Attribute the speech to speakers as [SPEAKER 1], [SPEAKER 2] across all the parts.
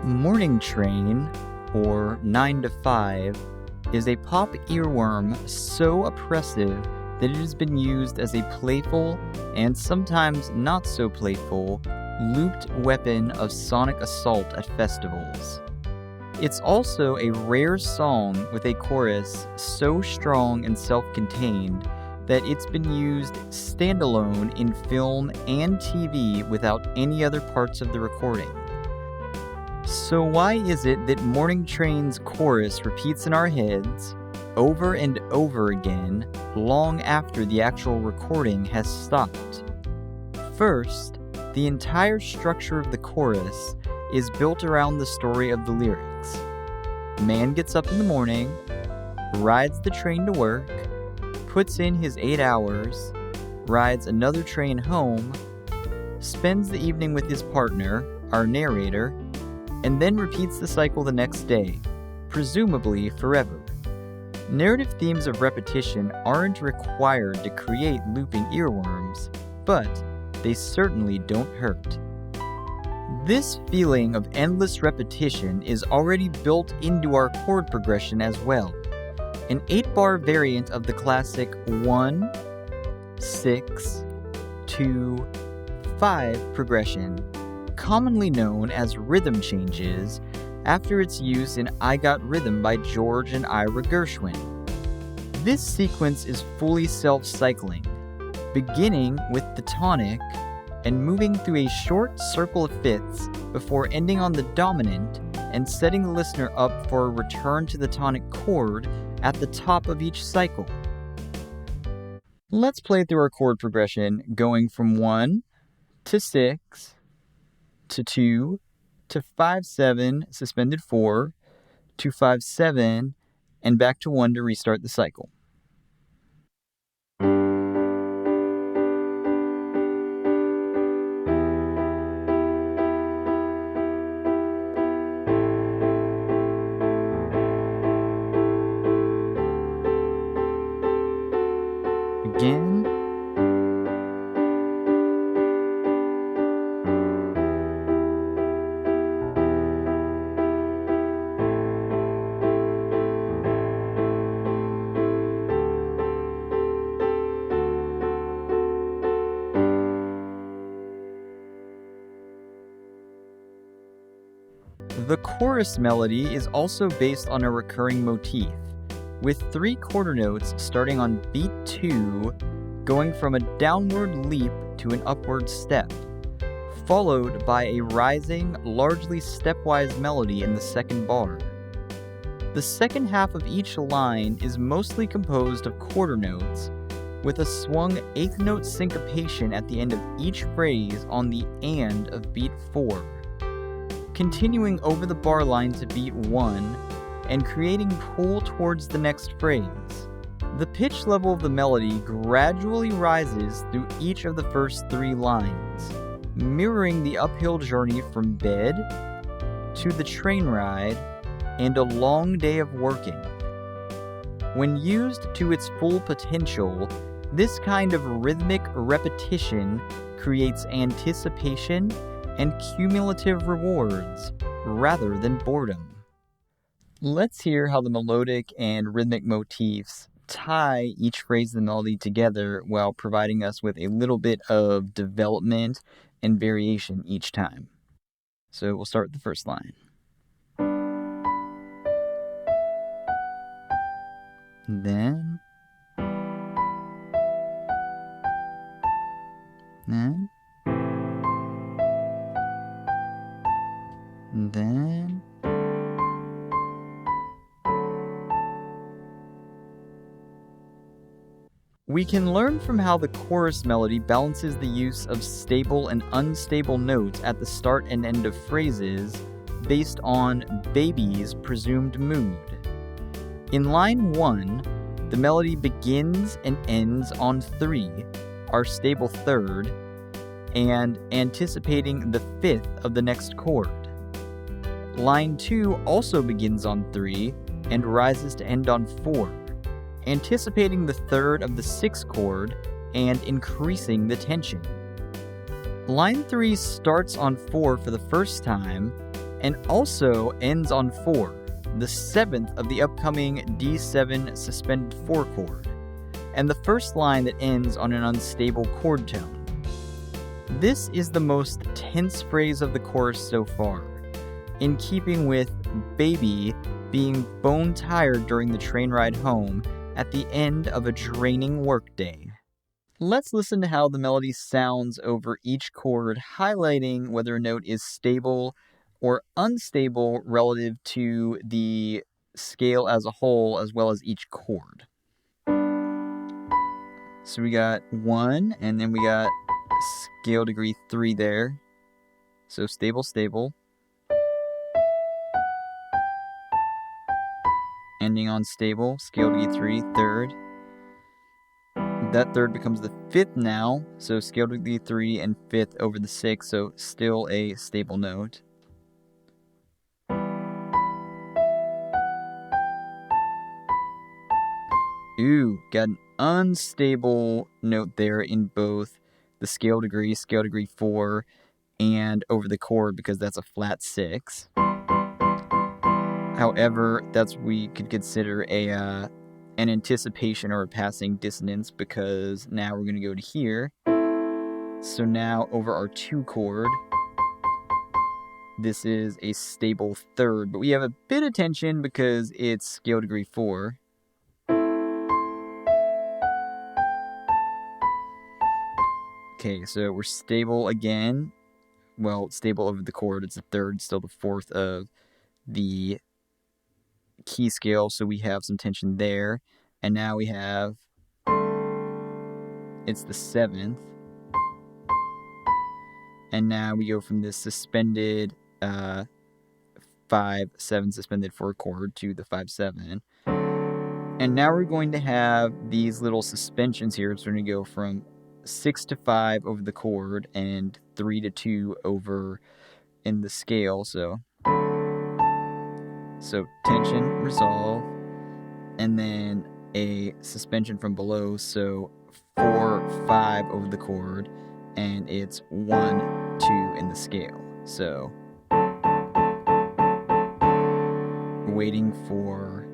[SPEAKER 1] Morning Train, or 9 to 5, is a pop earworm so oppressive that it has been used as a playful, and sometimes not so playful, looped weapon of sonic assault at festivals. It's also a rare song with a chorus so strong and self-contained that it's been used standalone in film and TV without any other parts of the recording. So why is it that Morning Train's chorus repeats in our heads over and over again long after the actual recording has stopped? First, the entire structure of the chorus is built around the story of the lyrics. Man gets up in the morning, rides the train to work, puts in his 8 hours, rides another train home, spends the evening with his partner, our narrator, and then repeats the cycle the next day, presumably forever. Narrative themes of repetition aren't required to create looping earworms, but they certainly don't hurt. This feeling of endless repetition is already built into our chord progression as well. An 8-bar variant of the classic 1, 6, 2, 5 progression, commonly known as rhythm changes, after its use in I Got Rhythm by George and Ira Gershwin. This sequence is fully self-cycling, beginning with the tonic and moving through a short circle of fifths before ending on the dominant and setting the listener up for a return to the tonic chord at the top of each cycle. Let's play through our chord progression, going from 1 to 6 to 2 to 5-7, suspended 4 to 5-7, and back to 1 to restart the cycle. Again. The chorus melody is also based on a recurring motif, with 3 quarter notes starting on beat 2, going from a downward leap to an upward step, followed by a rising, largely stepwise melody in the second bar. The second half of each line is mostly composed of quarter notes, with a swung 8th note syncopation at the end of each phrase on the and of beat 4. Continuing over the bar line to beat 1, and creating pull towards the next phrase. The pitch level of the melody gradually rises through each of the first 3 lines, mirroring the uphill journey from bed to the train ride and a long day of working. When used to its full potential, this kind of rhythmic repetition creates anticipation and cumulative rewards, rather than boredom. Let's hear how the melodic and rhythmic motifs tie each phrase of the melody together while providing us with a little bit of development and variation each time. So we'll start with the first line. Then we can learn from how the chorus melody balances the use of stable and unstable notes at the start and end of phrases based on baby's presumed mood. In line 1, the melody begins and ends on 3, our stable third, and anticipating the 5th of the next chord. Line 2 also begins on 3 and rises to end on 4, anticipating the 3rd of the 6th chord and increasing the tension. Line 3 starts on 4 for the first time and also ends on 4, the 7th of the upcoming D7 suspended 4 chord, and the first line that ends on an unstable chord tone. This is the most tense phrase of the chorus so far, in keeping with Baby being bone tired during the train ride home at the end of a draining workday. Let's listen to how the melody sounds over each chord, highlighting whether a note is stable or unstable relative to the scale as a whole, as well as each chord. So we got 1, and then we got scale degree 3 there. So stable, stable. Ending on stable, scale degree 3, 3rd. That 3rd becomes the 5th now, so scale degree 3 and 5th over the 6th, so still a stable note. Ooh, got an unstable note there in both the scale degree 4, and over the chord because that's a flat 6. However, we could consider an anticipation or a passing dissonance, because now we're going to go to here. So now over our 2 chord, this is a stable 3rd, but we have a bit of tension because it's scale degree 4. Okay, so we're stable again. Well, stable over the chord, it's a 3rd, still the 4th of the key scale, so we have some tension there. And now we have, it's the 7th. And now we go from this suspended 5-7 suspended 4 chord to the 5-7. And now we're going to have these little suspensions here. So we're going to go from 6 to 5 over the chord and 3 to 2 over in the scale. So tension, resolve, and then a suspension from below. So 4, 5 over the chord, and it's 1, 2 in the scale. So we're waiting for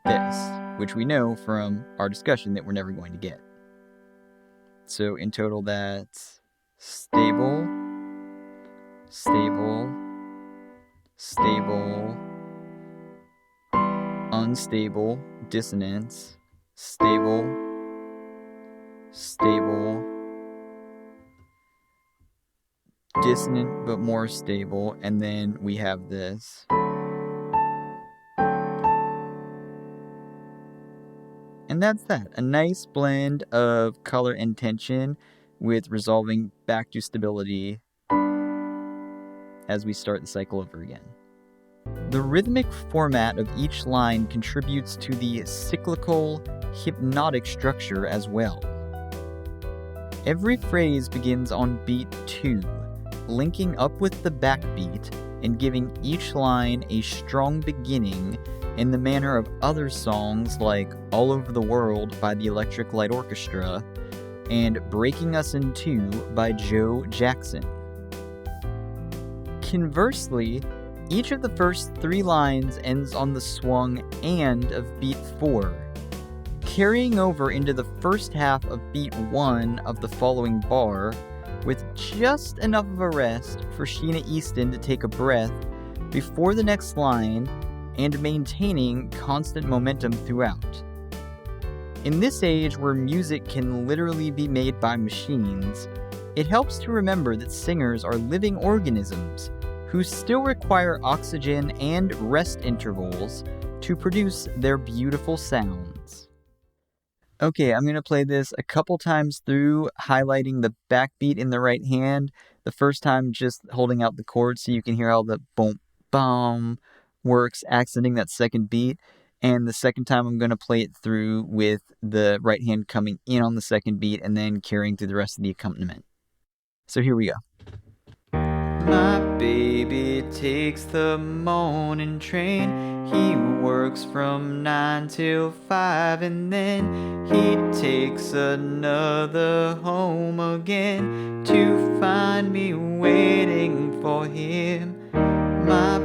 [SPEAKER 1] this, which we know from our discussion that we're never going to get. So in total, that's stable, stable, stable, unstable, dissonance, stable, stable, dissonant but more stable, and then we have this. And that's that. A nice blend of color and tension with resolving back to stability as we start the cycle over again. The rhythmic format of each line contributes to the cyclical, hypnotic structure as well. Every phrase begins on beat 2, linking up with the backbeat and giving each line a strong beginning in the manner of other songs like All Over the World by the Electric Light Orchestra and Breaking Us in Two by Joe Jackson. Conversely, each of the first 3 lines ends on the swung and of beat 4, carrying over into the first half of beat 1 of the following bar, with just enough of a rest for Sheena Easton to take a breath before the next line and maintaining constant momentum throughout. In this age where music can literally be made by machines, it helps to remember that singers are living organisms who still require oxygen and rest intervals to produce their beautiful sounds. Okay, I'm going to play this a couple times through, highlighting the backbeat in the right hand. The first time just holding out the chord so you can hear how the boom, bum works, accenting that second beat. And the second time I'm going to play it through with the right hand coming in on the second beat and then carrying through the rest of the accompaniment. So here we go. My baby takes the morning train. He works from 9 till 5, and then he takes another home again to find me waiting for him. My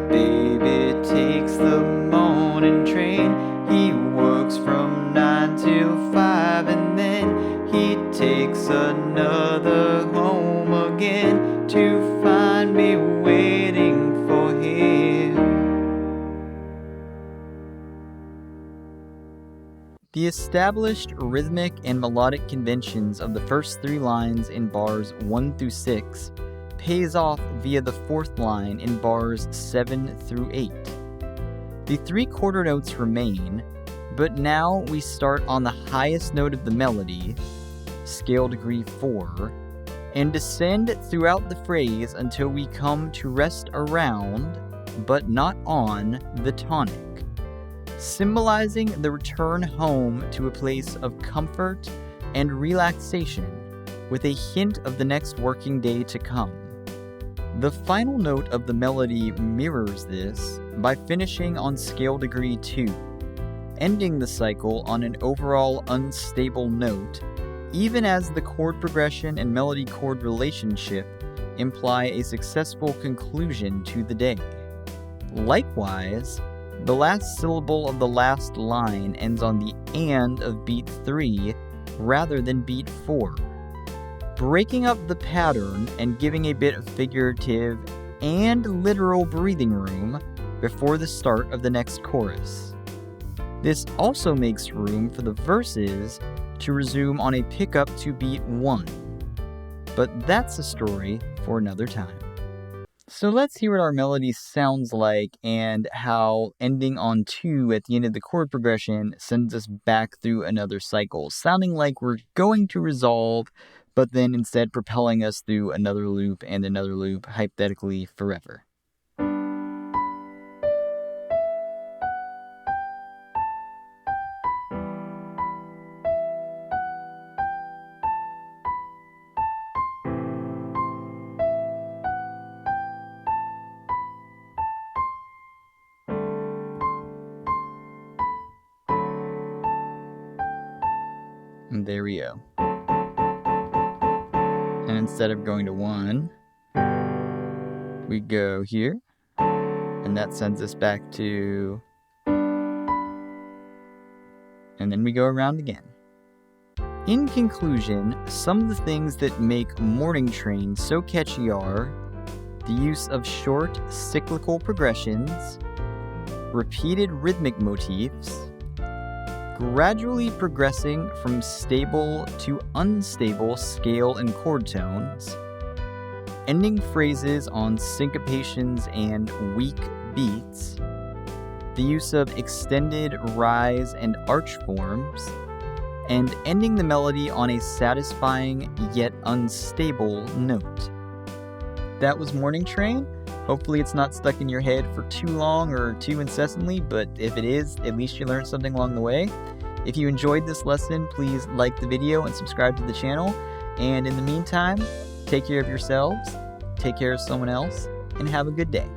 [SPEAKER 1] The established rhythmic and melodic conventions of the first 3 lines in bars 1 through 6 pays off via the 4th line in bars 7 through 8. The 3 quarter notes remain, but now we start on the highest note of the melody, scale degree 4, and descend throughout the phrase until we come to rest around, but not on, the tonic, symbolizing the return home to a place of comfort and relaxation, with a hint of the next working day to come. The final note of the melody mirrors this by finishing on scale degree 2, ending the cycle on an overall unstable note, even as the chord progression and melody-chord relationship imply a successful conclusion to the day. Likewise, the last syllable of the last line ends on the and of beat 3 rather than beat 4, breaking up the pattern and giving a bit of figurative and literal breathing room before the start of the next chorus. This also makes room for the verses to resume on a pickup to beat 1, but that's a story for another time. So let's hear what our melody sounds like and how ending on 2 at the end of the chord progression sends us back through another cycle, sounding like we're going to resolve, but then instead propelling us through another loop and another loop, hypothetically forever. And there we go. And instead of going to 1, we go here, and that sends us back to, and then we go around again. In conclusion, some of the things that make Morning Train so catchy are the use of short cyclical progressions, repeated rhythmic motifs, gradually progressing from stable to unstable scale and chord tones, ending phrases on syncopations and weak beats, the use of extended rise and arch forms, and ending the melody on a satisfying yet unstable note. That was Morning Train. Hopefully it's not stuck in your head for too long or too incessantly, but if it is, at least you learned something along the way. If you enjoyed this lesson, please like the video and subscribe to the channel. And in the meantime, take care of yourselves, take care of someone else, and have a good day.